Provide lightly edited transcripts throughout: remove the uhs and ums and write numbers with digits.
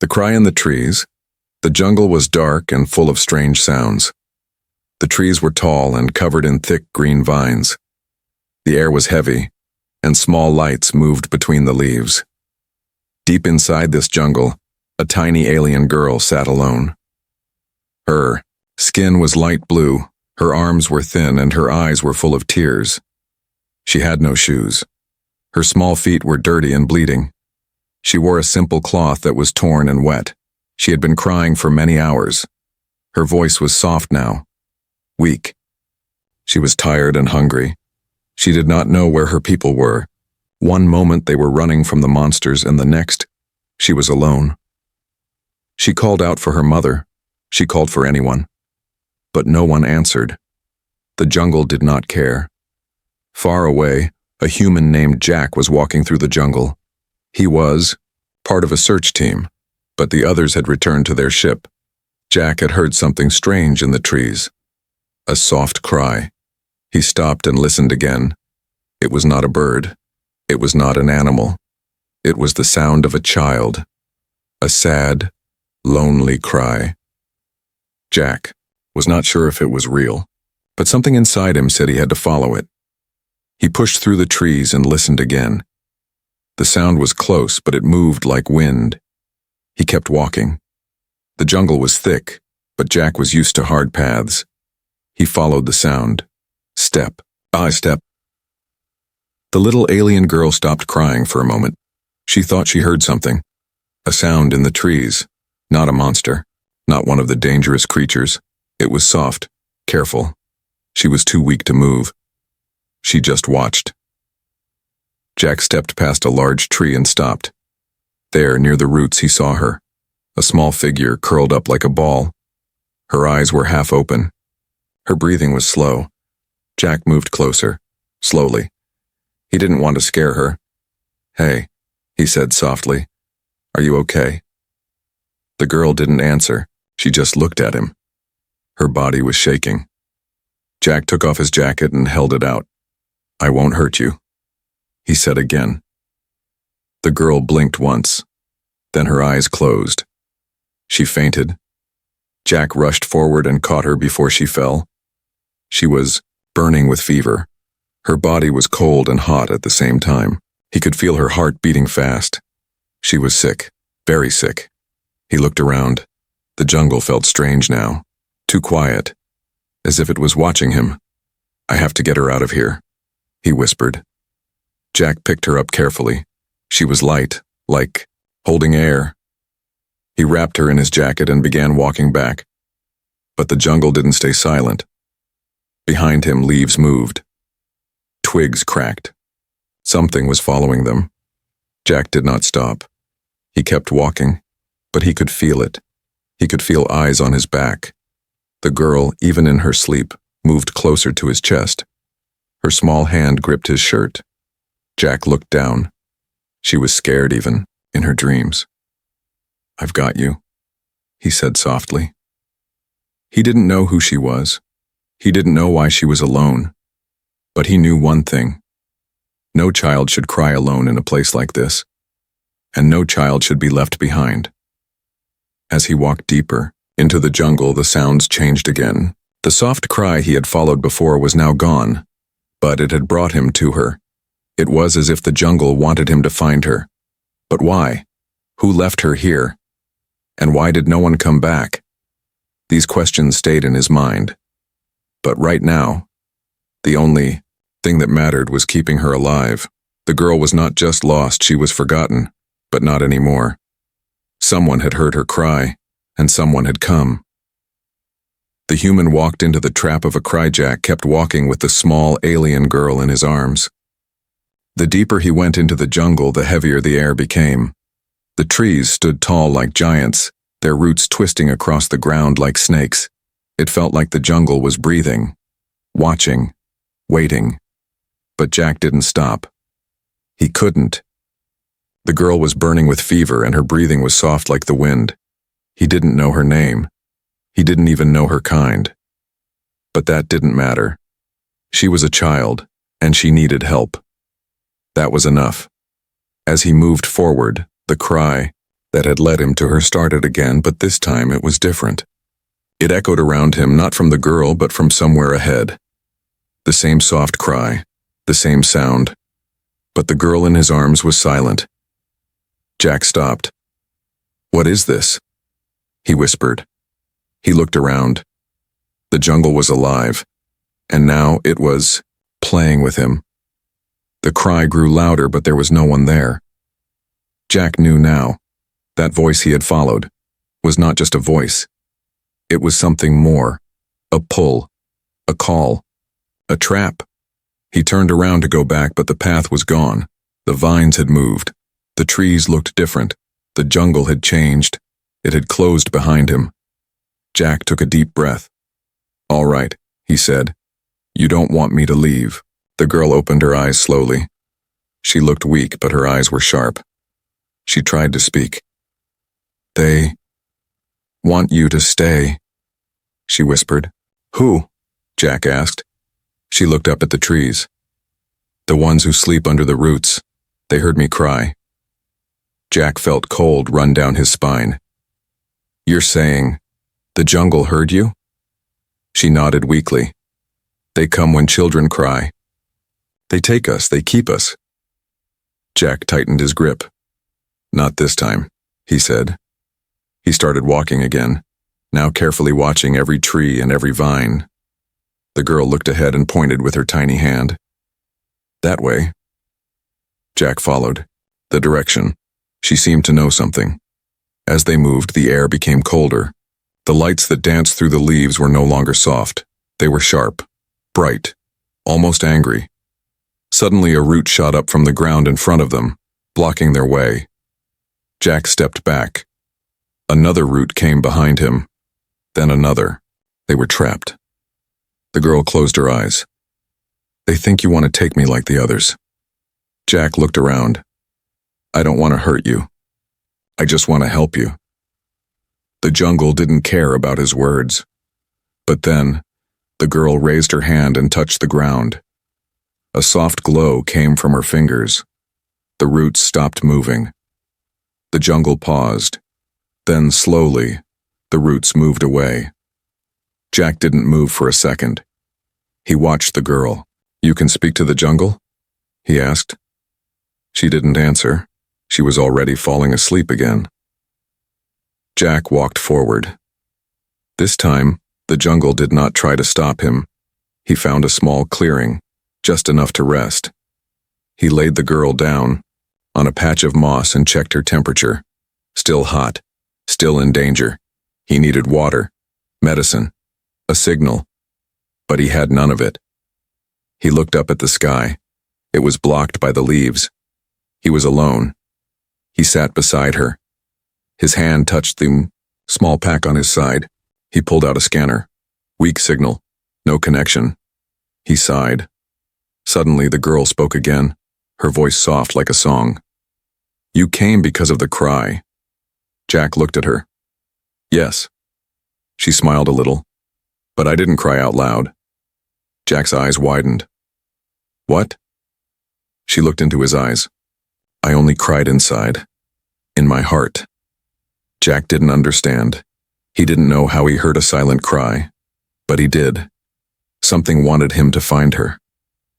The cry in the trees. The jungle was dark and full of strange sounds. The trees were tall and covered in thick green vines. The air was heavy, and small lights moved between the leaves. Deep inside this jungle, a tiny alien girl sat alone. Her skin was light blue, her arms were thin, and her eyes were full of tears. She had no shoes. Her small feet were dirty and bleeding. She wore a simple cloth that was torn and wet. She had been crying for many hours. Her voice was soft now, weak. She was tired and hungry. She did not know where her people were. One moment they were running from the monsters, and the next, she was alone. She called out for her mother. She called for anyone. But no one answered. The jungle did not care. Far away, a human named Jack was walking through the jungle. He was part of a search team, but the others had returned to their ship. Jack had heard something strange in the trees. A soft cry. He stopped and listened again. It was not a bird. It was not an animal. It was the sound of a child. A sad, lonely cry. Jack was not sure if it was real, but something inside him said he had to follow it. He pushed through the trees and listened again. The sound was close, but it moved like wind. He kept walking. The jungle was thick, but Jack was used to hard paths. He followed the sound. Step by step. The little alien girl stopped crying for a moment. She thought she heard something. A sound in the trees. Not a monster. Not one of the dangerous creatures. It was soft, careful. She was too weak to move. She just watched. Jack stepped past a large tree and stopped. There, near the roots, he saw her. A small figure curled up like a ball. Her eyes were half open. Her breathing was slow. Jack moved closer, slowly. He didn't want to scare her. "Hey," he said softly. "Are you okay?" The girl didn't answer. She just looked at him. Her body was shaking. Jack took off his jacket and held it out. "I won't hurt you," he said again. The girl blinked once. Then her eyes closed. She fainted. Jack rushed forward and caught her before she fell. She was burning with fever. Her body was cold and hot at the same time. He could feel her heart beating fast. She was sick, very sick. He looked around. The jungle felt strange now, too quiet, as if it was watching him. "I have to get her out of here," he whispered. Jack picked her up carefully. She was light, like holding air. He wrapped her in his jacket and began walking back. But the jungle didn't stay silent. Behind him, leaves moved. Twigs cracked. Something was following them. Jack did not stop. He kept walking, but he could feel it. He could feel eyes on his back. The girl, even in her sleep, moved closer to his chest. Her small hand gripped his shirt. Jack looked down. She was scared even, in her dreams. "I've got you," he said softly. He didn't know who she was. He didn't know why she was alone. But he knew one thing. No child should cry alone in a place like this. And no child should be left behind. As he walked deeper into the jungle, the sounds changed again. The soft cry he had followed before was now gone, but it had brought him to her. It was as if the jungle wanted him to find her. But why? Who left her here? And why did no one come back? These questions stayed in his mind. But right now, the only thing that mattered was keeping her alive. The girl was not just lost, she was forgotten, but not anymore. Someone had heard her cry, and someone had come. The human walked into the trap of a cry. Jack kept walking with the small alien girl in his arms. The deeper he went into the jungle, the heavier the air became. The trees stood tall like giants, their roots twisting across the ground like snakes. It felt like the jungle was breathing, watching, waiting. But Jack didn't stop. He couldn't. The girl was burning with fever and her breathing was soft like the wind. He didn't know her name. He didn't even know her kind. But that didn't matter. She was a child, and she needed help. That was enough. As he moved forward, the cry, that had led him to her started again, but this time it was different. It echoed around him, not from the girl, but from somewhere ahead. The same soft cry, the same sound. But the girl in his arms was silent. Jack stopped. "What is this?" he whispered. He looked around. The jungle was alive, and now it was playing with him. The cry grew louder, but there was no one there. Jack knew now. That voice he had followed was not just a voice. It was something more. A pull. A call. A trap. He turned around to go back, but the path was gone. The vines had moved. The trees looked different. The jungle had changed. It had closed behind him. Jack took a deep breath. "All right," he said. "You don't want me to leave." The girl opened her eyes slowly. She looked weak, but her eyes were sharp. She tried to speak. "They want you to stay," she whispered. "Who?" Jack asked. She looked up at the trees. "The ones who sleep under the roots. They heard me cry." Jack felt cold run down his spine. "You're saying the jungle heard you?" She nodded weakly. "They come when children cry. They take us, they keep us." Jack tightened his grip. "Not this time," he said. He started walking again, now carefully watching every tree and every vine. The girl looked ahead and pointed with her tiny hand. "That way." Jack followed. The direction. She seemed to know something. As they moved, the air became colder. The lights that danced through the leaves were no longer soft. They were sharp, bright, almost angry. Suddenly a root shot up from the ground in front of them, blocking their way. Jack stepped back. Another root came behind him. Then another. They were trapped. The girl closed her eyes. "They think you want to take me like the others." Jack looked around. "I don't want to hurt you. I just want to help you." The jungle didn't care about his words. But then, the girl raised her hand and touched the ground. A soft glow came from her fingers. The roots stopped moving. The jungle paused. Then, slowly, the roots moved away. Jack didn't move for a second. He watched the girl. "You can speak to the jungle?" he asked. She didn't answer. She was already falling asleep again. Jack walked forward. This time, the jungle did not try to stop him. He found a small clearing, just enough to rest. He laid the girl down on a patch of moss and checked her temperature. Still hot, still in danger. He needed water, medicine, a signal, but he had none of it. He looked up at the sky. It was blocked by the leaves. He was alone. He sat beside her. His hand touched the small pack on his side. He pulled out a scanner. Weak signal. No connection. He sighed. Suddenly the girl spoke again, her voice soft like a song. "You came because of the cry." Jack looked at her. "Yes." She smiled a little. "But I didn't cry out loud." Jack's eyes widened. "What?" She looked into his eyes. "I only cried inside. In my heart." Jack didn't understand. He didn't know how he heard a silent cry. But he did. Something wanted him to find her.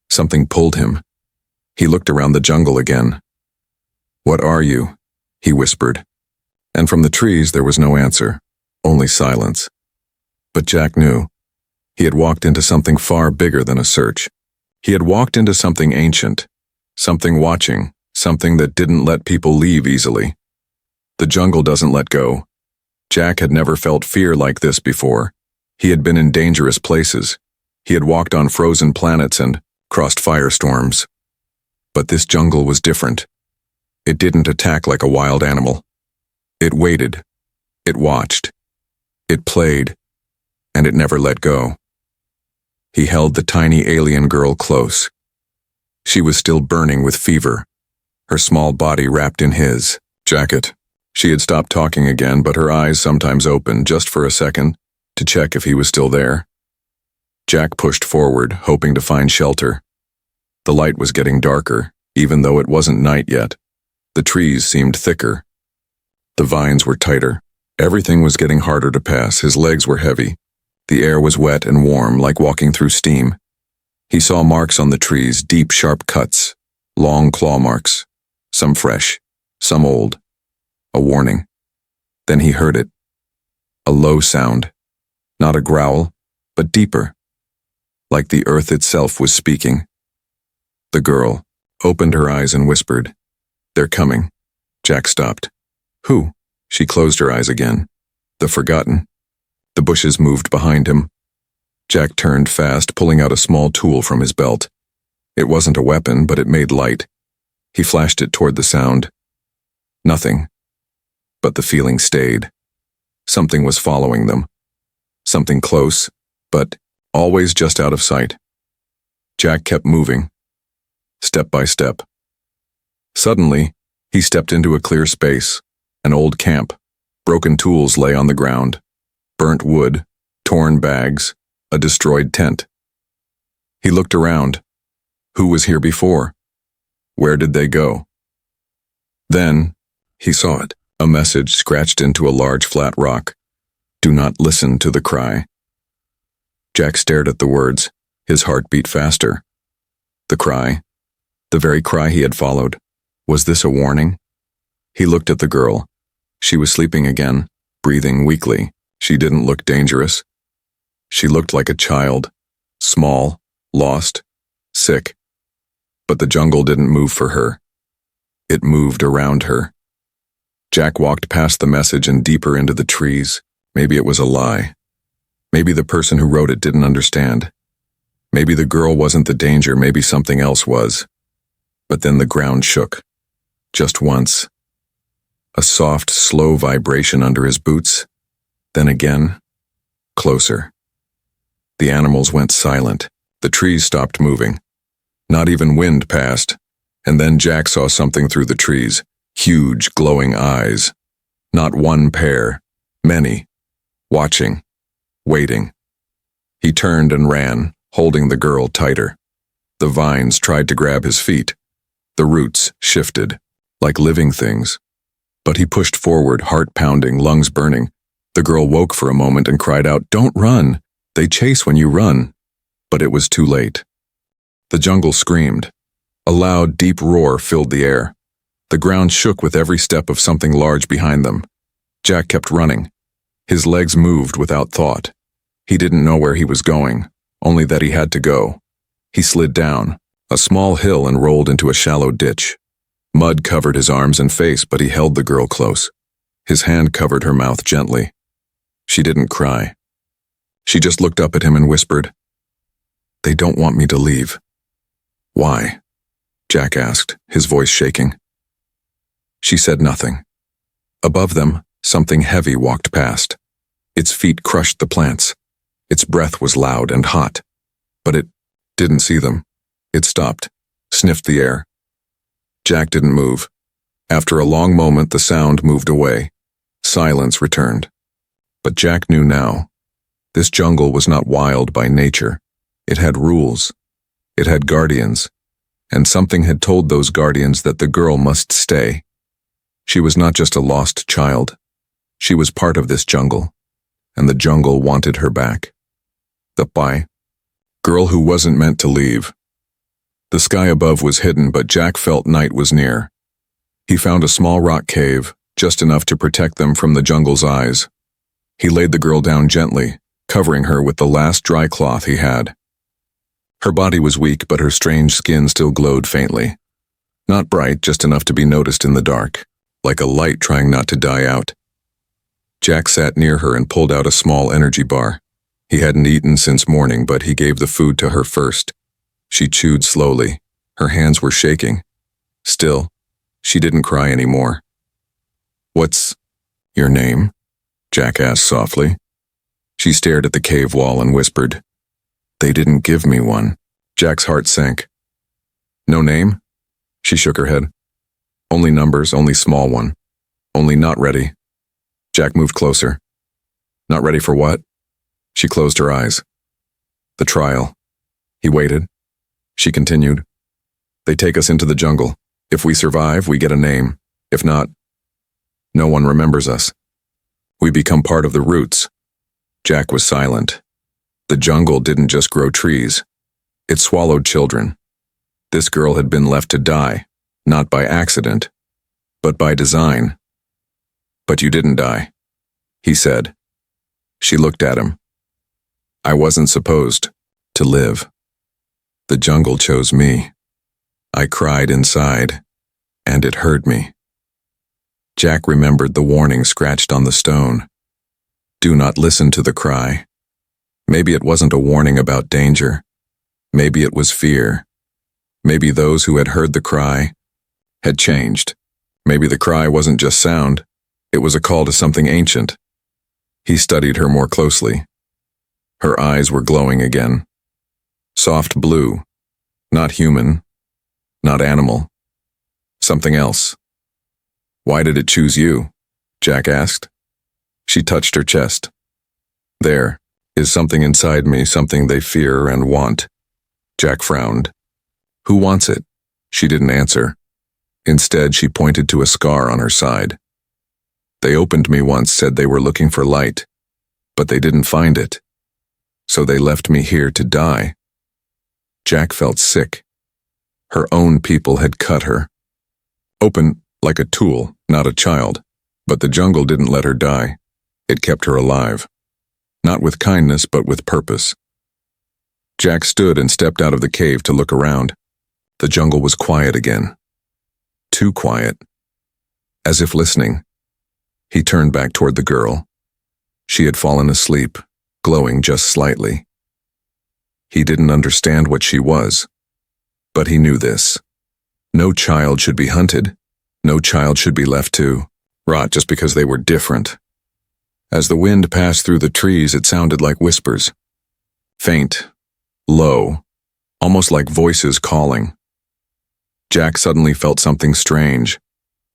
Something pulled him. He looked around the jungle again. "What are you?" he whispered. And from the trees there was no answer, only silence. But Jack knew. He had walked into something far bigger than a search. He had walked into something ancient, something watching, something that didn't let people leave easily. The jungle doesn't let go. Jack had never felt fear like this before. He had been in dangerous places. He had walked on frozen planets and crossed firestorms. But this jungle was different. It didn't attack like a wild animal. It waited. It watched. It played. And it never let go. He held the tiny alien girl close. She was still burning with fever, her small body wrapped in his jacket. She had stopped talking again, but her eyes sometimes opened just for a second to check if he was still there. Jack pushed forward, hoping to find shelter. The light was getting darker, even though it wasn't night yet. The trees seemed thicker. The vines were tighter. Everything was getting harder to pass. His legs were heavy. The air was wet and warm, like walking through steam. He saw marks on the trees, deep, sharp cuts, long claw marks, some fresh, some old. A warning. Then he heard it. A low sound. Not a growl, but deeper. Like the earth itself was speaking. The girl opened her eyes and whispered, "They're coming." Jack stopped. "Who?" She closed her eyes again. "The forgotten." The bushes moved behind him. Jack turned fast, pulling out a small tool from his belt. It wasn't a weapon, but it made light. He flashed it toward the sound. Nothing. But the feeling stayed. Something was following them. Something close, but always just out of sight. Jack kept moving, step by step. Suddenly, he stepped into a clear space, an old camp. Broken tools lay on the ground. Burnt wood, torn bags, a destroyed tent. He looked around. Who was here before? Where did they go? Then, he saw it, a message scratched into a large flat rock. "Do not listen to the cry." Jack stared at the words. His heart beat faster. The cry, the very cry he had followed. Was this a warning? He looked at the girl. She was sleeping again, breathing weakly. She didn't look dangerous. She looked like a child, small, lost, sick. But the jungle didn't move for her. It moved around her. Jack walked past the message and deeper into the trees. Maybe it was a lie. Maybe the person who wrote it didn't understand. Maybe the girl wasn't the danger, maybe something else was. But then the ground shook. Just once. A soft, slow vibration under his boots. Then again, closer. The animals went silent. The trees stopped moving. Not even wind passed. And then Jack saw something through the trees. Huge, glowing eyes. Not one pair. Many. Watching. Waiting. He turned and ran, holding the girl tighter. The vines tried to grab his feet. The roots shifted, like living things. But he pushed forward, heart pounding, lungs burning. The girl woke for a moment and cried out, "Don't run! They chase when you run." But it was too late. The jungle screamed. A loud, deep roar filled the air. The ground shook with every step of something large behind them. Jack kept running. His legs moved without thought. He didn't know where he was going, only that he had to go. He slid down a small hill and rolled into a shallow ditch. Mud covered his arms and face, but he held the girl close. His hand covered her mouth gently. She didn't cry. She just looked up at him and whispered, "They don't want me to leave." "Why?" Jack asked, his voice shaking. She said nothing. Above them, something heavy walked past. Its feet crushed the plants. Its breath was loud and hot. But it didn't see them. It stopped, sniffed the air. Jack didn't move. After a long moment, the sound moved away. Silence returned. But Jack knew now. This jungle was not wild by nature. It had rules. It had guardians. And something had told those guardians that the girl must stay. She was not just a lost child. She was part of this jungle. And the jungle wanted her back. The Pai, girl who wasn't meant to leave. The sky above was hidden, but Jack felt night was near. He found a small rock cave, just enough to protect them from the jungle's eyes. He laid the girl down gently, covering her with the last dry cloth he had. Her body was weak, but her strange skin still glowed faintly. Not bright, just enough to be noticed in the dark, like a light trying not to die out. Jack sat near her and pulled out a small energy bar. He hadn't eaten since morning, but he gave the food to her first. She chewed slowly. Her hands were shaking. Still, she didn't cry anymore. "What's your name?" Jack asked softly. She stared at the cave wall and whispered, "They didn't give me one." Jack's heart sank. "No name?" She shook her head. "Only numbers, only small one. Only not ready." Jack moved closer. "Not ready for what?" She closed her eyes. "The trial." He waited. She continued. "They take us into the jungle. If we survive, we get a name. If not..." No one remembers us. We become part of the roots. Jack was silent. The jungle didn't just grow trees. It swallowed children. This girl had been left to die, not by accident, but by design. But you didn't die, he said. She looked at him. I wasn't supposed to live. The jungle chose me. I cried inside, and it hurt me. Jack remembered the warning scratched on the stone. Do not listen to the cry. Maybe it wasn't a warning about danger. Maybe it was fear. Maybe those who had heard the cry had changed. Maybe the cry wasn't just sound. It was a call to something ancient. He studied her more closely. Her eyes were glowing again. Soft blue. Not human. Not animal. Something else. Why did it choose you? Jack asked. She touched her chest. There is something inside me, something they fear and want. Jack frowned. Who wants it? She didn't answer. Instead, she pointed to a scar on her side. They opened me once, said they were looking for light, but they didn't find it. So they left me here to die. Jack felt sick. Her own people had cut her. Open like a tool, not a child. But the jungle didn't let her die. It kept her alive. Not with kindness, but with purpose. Jack stood and stepped out of the cave to look around. The jungle was quiet again. Too quiet. As if listening. He turned back toward the girl. She had fallen asleep, glowing just slightly. He didn't understand what she was, but he knew this. No child should be hunted. No child should be left to rot just because they were different. As the wind passed through the trees, it sounded like whispers. Faint, low, almost like voices calling. Jack suddenly felt something strange.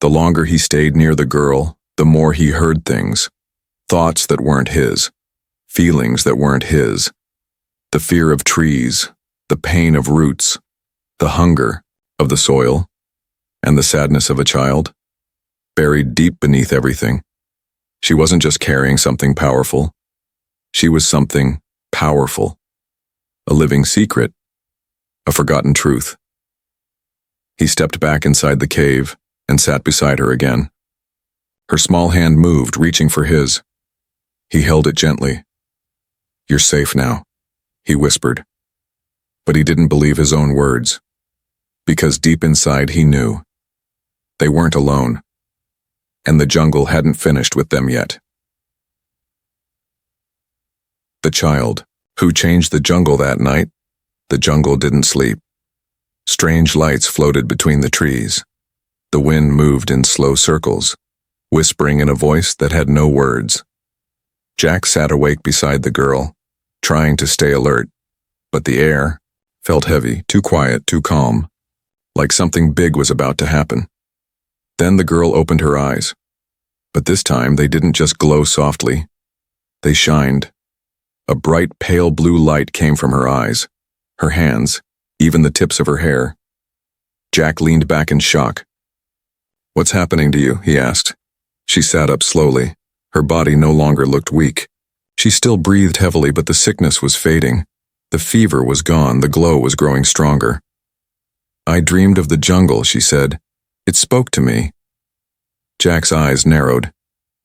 The longer he stayed near the girl, the more he heard things. Thoughts that weren't his. Feelings that weren't his. The fear of trees, the pain of roots, the hunger of the soil, and the sadness of a child, buried deep beneath everything. She wasn't just carrying something powerful. She was something powerful. A living secret. A forgotten truth. He stepped back inside the cave and sat beside her again. Her small hand moved, reaching for his. He held it gently. You're safe now, he whispered. But he didn't believe his own words. Because deep inside he knew. They weren't alone. And the jungle hadn't finished with them yet. The child, who changed the jungle that night, the jungle didn't sleep. Strange lights floated between the trees. The wind moved in slow circles, whispering in a voice that had no words. Jack sat awake beside the girl, trying to stay alert, but the air felt heavy, too quiet, too calm, like something big was about to happen. Then the girl opened her eyes. But this time they didn't just glow softly. They shined. A bright pale blue light came from her eyes, her hands, even the tips of her hair. Jack leaned back in shock. What's happening to you? He asked. She sat up slowly. Her body no longer looked weak. She still breathed heavily, but the sickness was fading. The fever was gone, the glow was growing stronger. I dreamed of the jungle, she said. It spoke to me. Jack's eyes narrowed.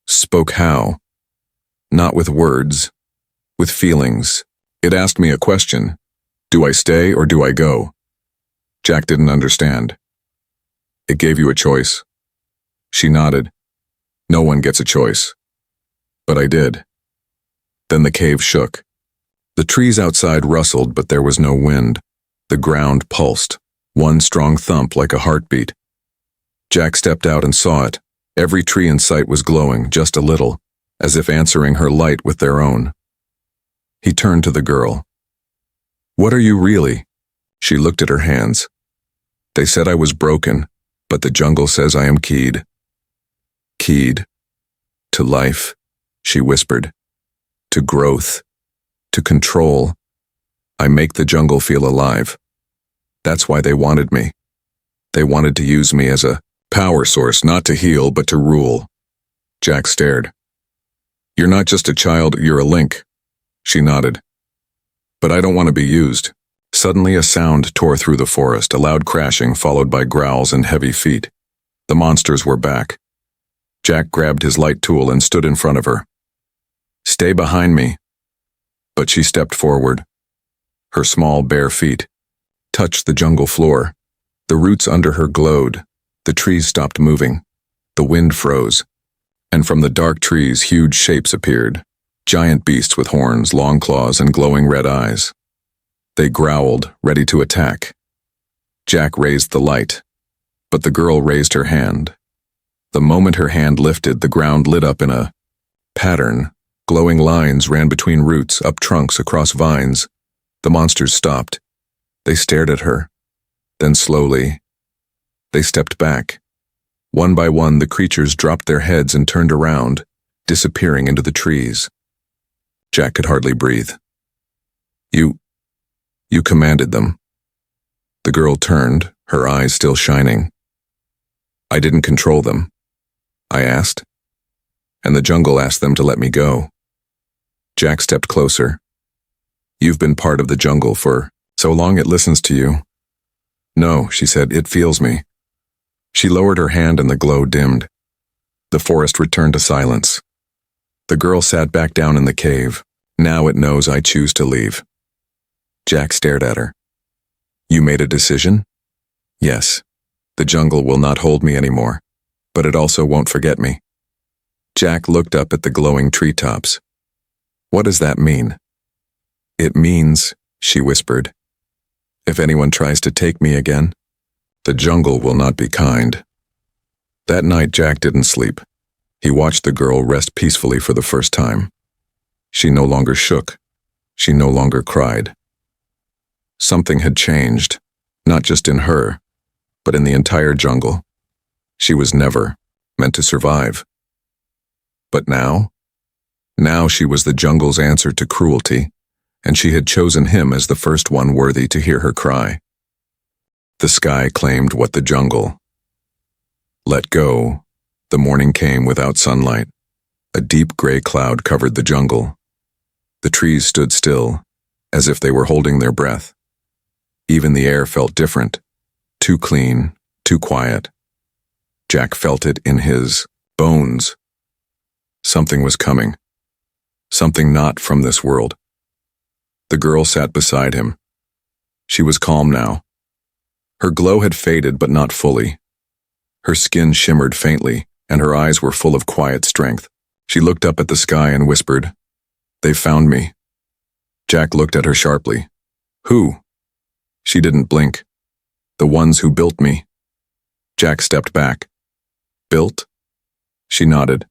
Spoke how? Not with words, with feelings. It asked me a question. Do I stay or do I go? Jack didn't understand. It gave you a choice. She nodded. No one gets a choice. But I did. Then the cave shook. The trees outside rustled, but there was no wind. The ground pulsed, one strong thump like a heartbeat. Jack stepped out and saw it. Every tree in sight was glowing, just a little, as if answering her light with their own. He turned to the girl. What are you really? She looked at her hands. They said I was broken, but the jungle says I am keyed. Keyed. To life, she whispered. To growth. To control. I make the jungle feel alive. That's why they wanted me. They wanted to use me as a power source, not to heal, but to rule. Jack stared. You're not just a child, you're a link. She nodded. But I don't want to be used. Suddenly a sound tore through the forest, a loud crashing followed by growls and heavy feet. The monsters were back. Jack grabbed his light tool and stood in front of her. Stay behind me. But she stepped forward. Her small, bare feet touched the jungle floor. The roots under her glowed. The trees stopped moving. The wind froze. And from the dark trees, huge shapes appeared. Giant beasts with horns, long claws, and glowing red eyes. They growled, ready to attack. Jack raised the light, but the girl raised her hand. The moment her hand lifted, the ground lit up in a pattern. Glowing lines ran between roots, up trunks, across vines. The monsters stopped. They stared at her. Then slowly, they stepped back. One by one, the creatures dropped their heads and turned around, disappearing into the trees. Jack could hardly breathe. You commanded them. The girl turned, her eyes still shining. I didn't control them. I asked. And the jungle asked them to let me go. Jack stepped closer. You've been part of the jungle for so long it listens to you. No, she said, it feels me. She lowered her hand and the glow dimmed. The forest returned to silence. The girl sat back down in the cave. Now it knows I choose to leave. Jack stared at her. You made a decision? Yes. The jungle will not hold me anymore, but it also won't forget me. Jack looked up at the glowing treetops. What does that mean? It means, she whispered, if anyone tries to take me again, the jungle will not be kind. That night Jack didn't sleep. He watched the girl rest peacefully for the first time. She no longer shook. She no longer cried. Something had changed, not just in her, but in the entire jungle. She was never meant to survive. But now she was the jungle's answer to cruelty, and she had chosen him as the first one worthy to hear her cry. The sky claimed what the jungle let go. The morning came without sunlight. A deep gray cloud covered the jungle. The trees stood still, as if they were holding their breath. Even the air felt different, too clean, too quiet. Jack felt it in his bones. Something was coming. Something not from this world. The girl sat beside him. She was calm now. Her glow had faded, but not fully. Her skin shimmered faintly, and her eyes were full of quiet strength. She looked up at the sky and whispered, "They found me." Jack looked at her sharply. "Who?" She didn't blink. "The ones who built me." Jack stepped back. "Built?" She nodded.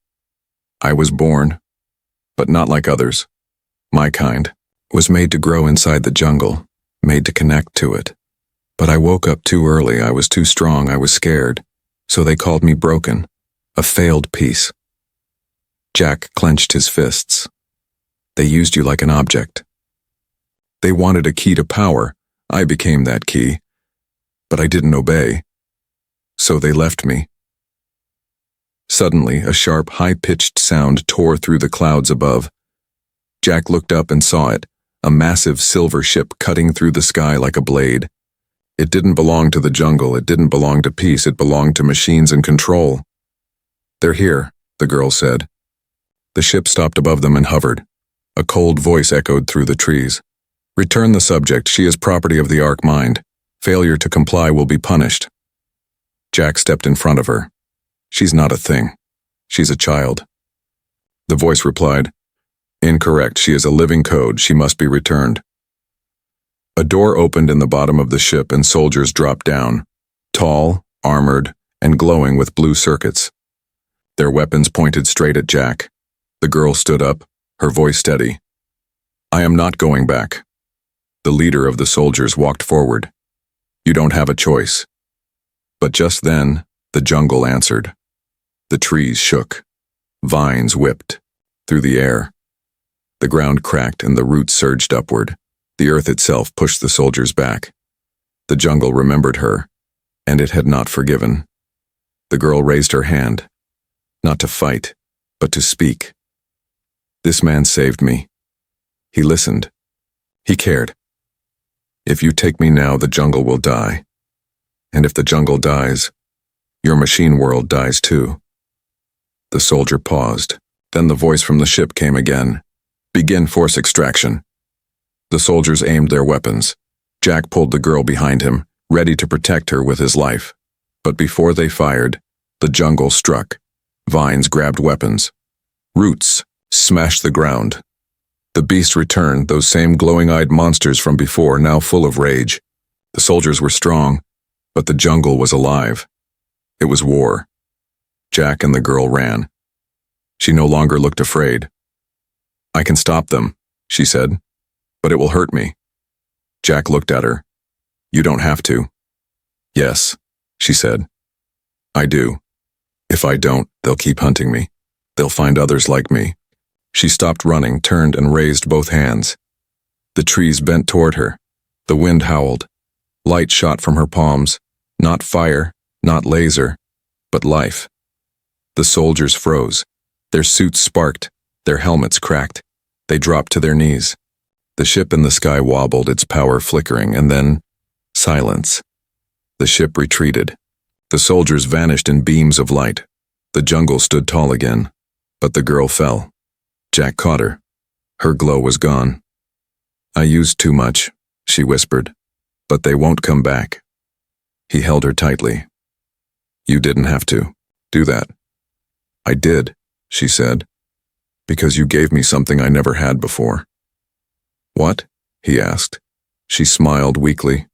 "I was born, but not like others. My kind was made to grow inside the jungle, made to connect to it. But I woke up too early, I was too strong, I was scared, so they called me broken, a failed piece." Jack clenched his fists. "They used you like an object. They wanted a key to power. I became that key. But I didn't obey. So they left me." Suddenly, a sharp, high-pitched sound tore through the clouds above. Jack looked up and saw it, a massive silver ship cutting through the sky like a blade. It didn't belong to the jungle, it didn't belong to peace, it belonged to machines and control. "They're here," the girl said. The ship stopped above them and hovered. A cold voice echoed through the trees. "Return the subject, she is property of the Ark Mind. Failure to comply will be punished." Jack stepped in front of her. "She's not a thing. She's a child." The voice replied, "Incorrect, she is a living code, she must be returned." A door opened in the bottom of the ship and soldiers dropped down, tall, armored, and glowing with blue circuits. Their weapons pointed straight at Jack. The girl stood up, her voice steady. "I am not going back." The leader of the soldiers walked forward. "You don't have a choice." But just then, the jungle answered. The trees shook. Vines whipped through the air. The ground cracked and the roots surged upward. The earth itself pushed the soldiers back. The jungle remembered her, and it had not forgiven. The girl raised her hand. Not to fight, but to speak. This man saved me. He listened. He cared. If you take me now, the jungle will die. And if the jungle dies, your machine world dies too. The soldier paused. Then the voice from the ship came again. Begin force extraction. The soldiers aimed their weapons. Jack pulled the girl behind him, ready to protect her with his life. But before they fired, the jungle struck. Vines grabbed weapons. Roots smashed the ground. The beast returned, those same glowing-eyed monsters from before, now full of rage. The soldiers were strong, but the jungle was alive. It was war. Jack and the girl ran. She no longer looked afraid. I can stop them, she said, but it will hurt me. Jack looked at her. You don't have to. Yes, she said. I do. If I don't, they'll keep hunting me. They'll find others like me. She stopped running, turned, and raised both hands. The trees bent toward her. The wind howled. Light shot from her palms. Not fire, not laser, but life. The soldiers froze. Their suits sparked. Their helmets cracked. They dropped to their knees. The ship in the sky wobbled, its power flickering, and then silence. The ship retreated. The soldiers vanished in beams of light. The jungle stood tall again, but the girl fell. Jack caught her. Her glow was gone. I used too much, she whispered, but they won't come back. He held her tightly. You didn't have to do that. I did, she said, because you gave me something I never had before. What? He asked. She smiled weakly.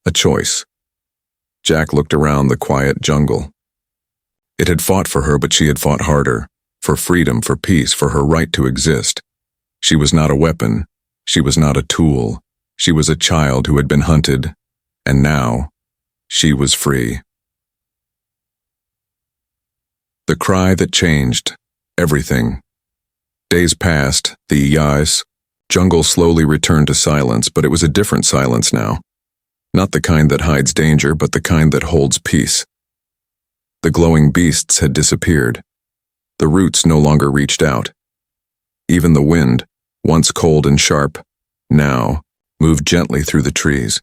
A choice. Jack looked around the quiet jungle. It had fought for her, but she had fought harder. For freedom, for peace, for her right to exist. She was not a weapon. She was not a tool. She was a child who had been hunted, and now she was free. The cry that changed everything. Days passed, the jungle slowly returned to silence, but it was a different silence now. Not the kind that hides danger, but the kind that holds peace. The glowing beasts had disappeared. The roots no longer reached out. Even the wind, once cold and sharp, now moved gently through the trees.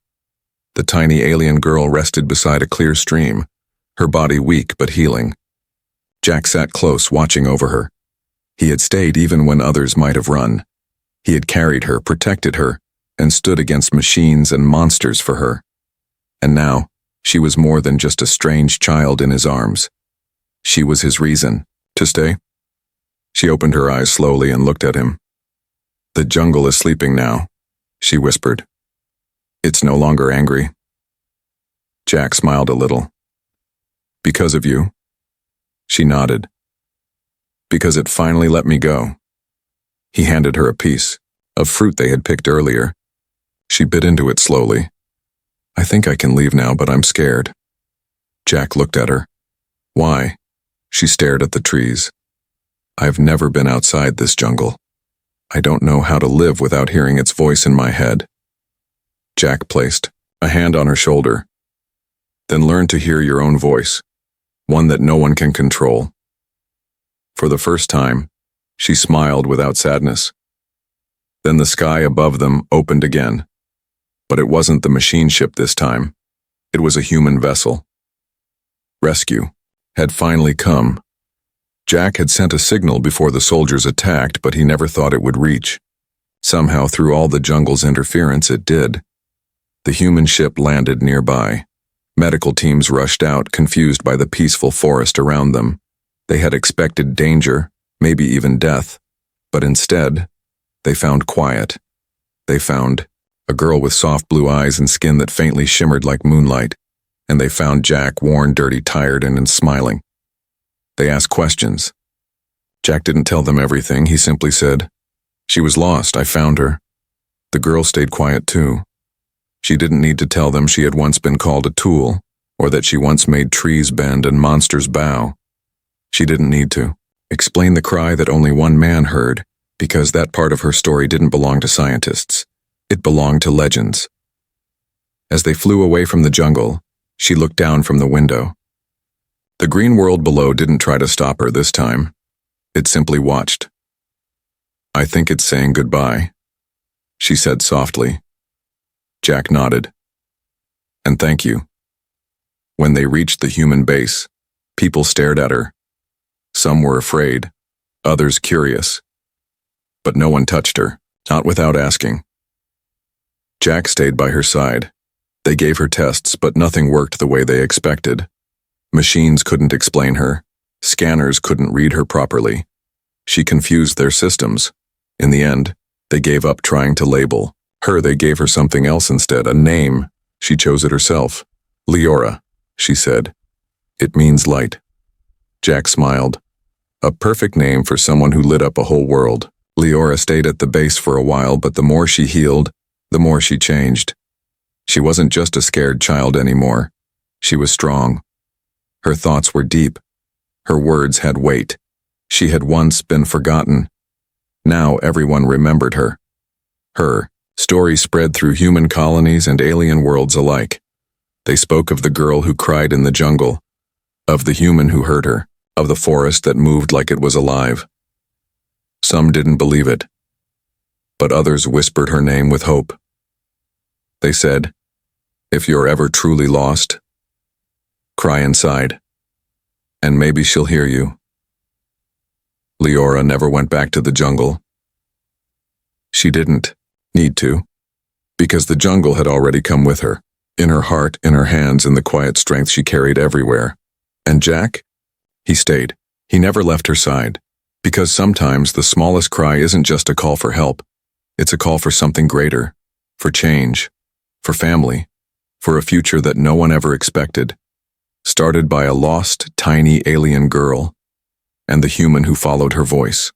The tiny alien girl rested beside a clear stream, her body weak but healing. Jack sat close, watching over her. He had stayed even when others might have run. He had carried her, protected her, and stood against machines and monsters for her. And now, she was more than just a strange child in his arms. She was his reason to stay. She opened her eyes slowly and looked at him. The jungle is sleeping now, she whispered. It's no longer angry. Jack smiled a little. Because of you? She nodded. Because it finally let me go. He handed her a piece of fruit they had picked earlier. She bit into it slowly. I think I can leave now, but I'm scared. Jack looked at her. Why? She stared at the trees. I've never been outside this jungle. I don't know how to live without hearing its voice in my head. Jack placed a hand on her shoulder. Then learn to hear your own voice, one that no one can control. For the first time, she smiled without sadness. Then the sky above them opened again. But it wasn't the machine ship this time. It was a human vessel. Rescue had finally come. Jack had sent a signal before the soldiers attacked, but he never thought it would reach. Somehow, through all the jungle's interference, it did. The human ship landed nearby. Medical teams rushed out, confused by the peaceful forest around them. They had expected danger, maybe even death, but instead, they found quiet. They found a girl with soft blue eyes and skin that faintly shimmered like moonlight, and they found Jack worn, dirty, tired, and smiling. They asked questions. Jack didn't tell them everything. He simply said, "She was lost. I found her." The girl stayed quiet too. She didn't need to tell them she had once been called a tool, or that she once made trees bend and monsters bow. She didn't need to explain the cry that only one man heard, because that part of her story didn't belong to scientists. It belonged to legends. As they flew away from the jungle, she looked down from the window. The green world below didn't try to stop her this time. It simply watched. "I think it's saying goodbye," she said softly. Jack nodded. "And thank you." When they reached the human base, people stared at her. Some were afraid, others curious. But no one touched her, not without asking. Jack stayed by her side. They gave her tests, but nothing worked the way they expected. Machines couldn't explain her. Scanners couldn't read her properly. She confused their systems. In the end, they gave up trying to label her. They gave her something else instead, a name. She chose it herself. "Leora," she said. "It means light." Jack smiled. A perfect name for someone who lit up a whole world. Leora stayed at the base for a while, but the more she healed, the more she changed. She wasn't just a scared child anymore. She was strong. Her thoughts were deep. Her words had weight. She had once been forgotten. Now everyone remembered her. Her story spread through human colonies and alien worlds alike. They spoke of the girl who cried in the jungle, of the human who heard her, of the forest that moved like it was alive. Some didn't believe it, but others whispered her name with hope. They said, "If you're ever truly lost, cry inside, and maybe she'll hear you." Leora never went back to the jungle. She didn't need to, because the jungle had already come with her, in her heart, in her hands, in the quiet strength she carried everywhere. And Jack? He stayed. He never left her side, because sometimes the smallest cry isn't just a call for help. It's a call for something greater, for change, for family, for a future that no one ever expected, started by a lost, tiny alien girl, and the human who followed her voice.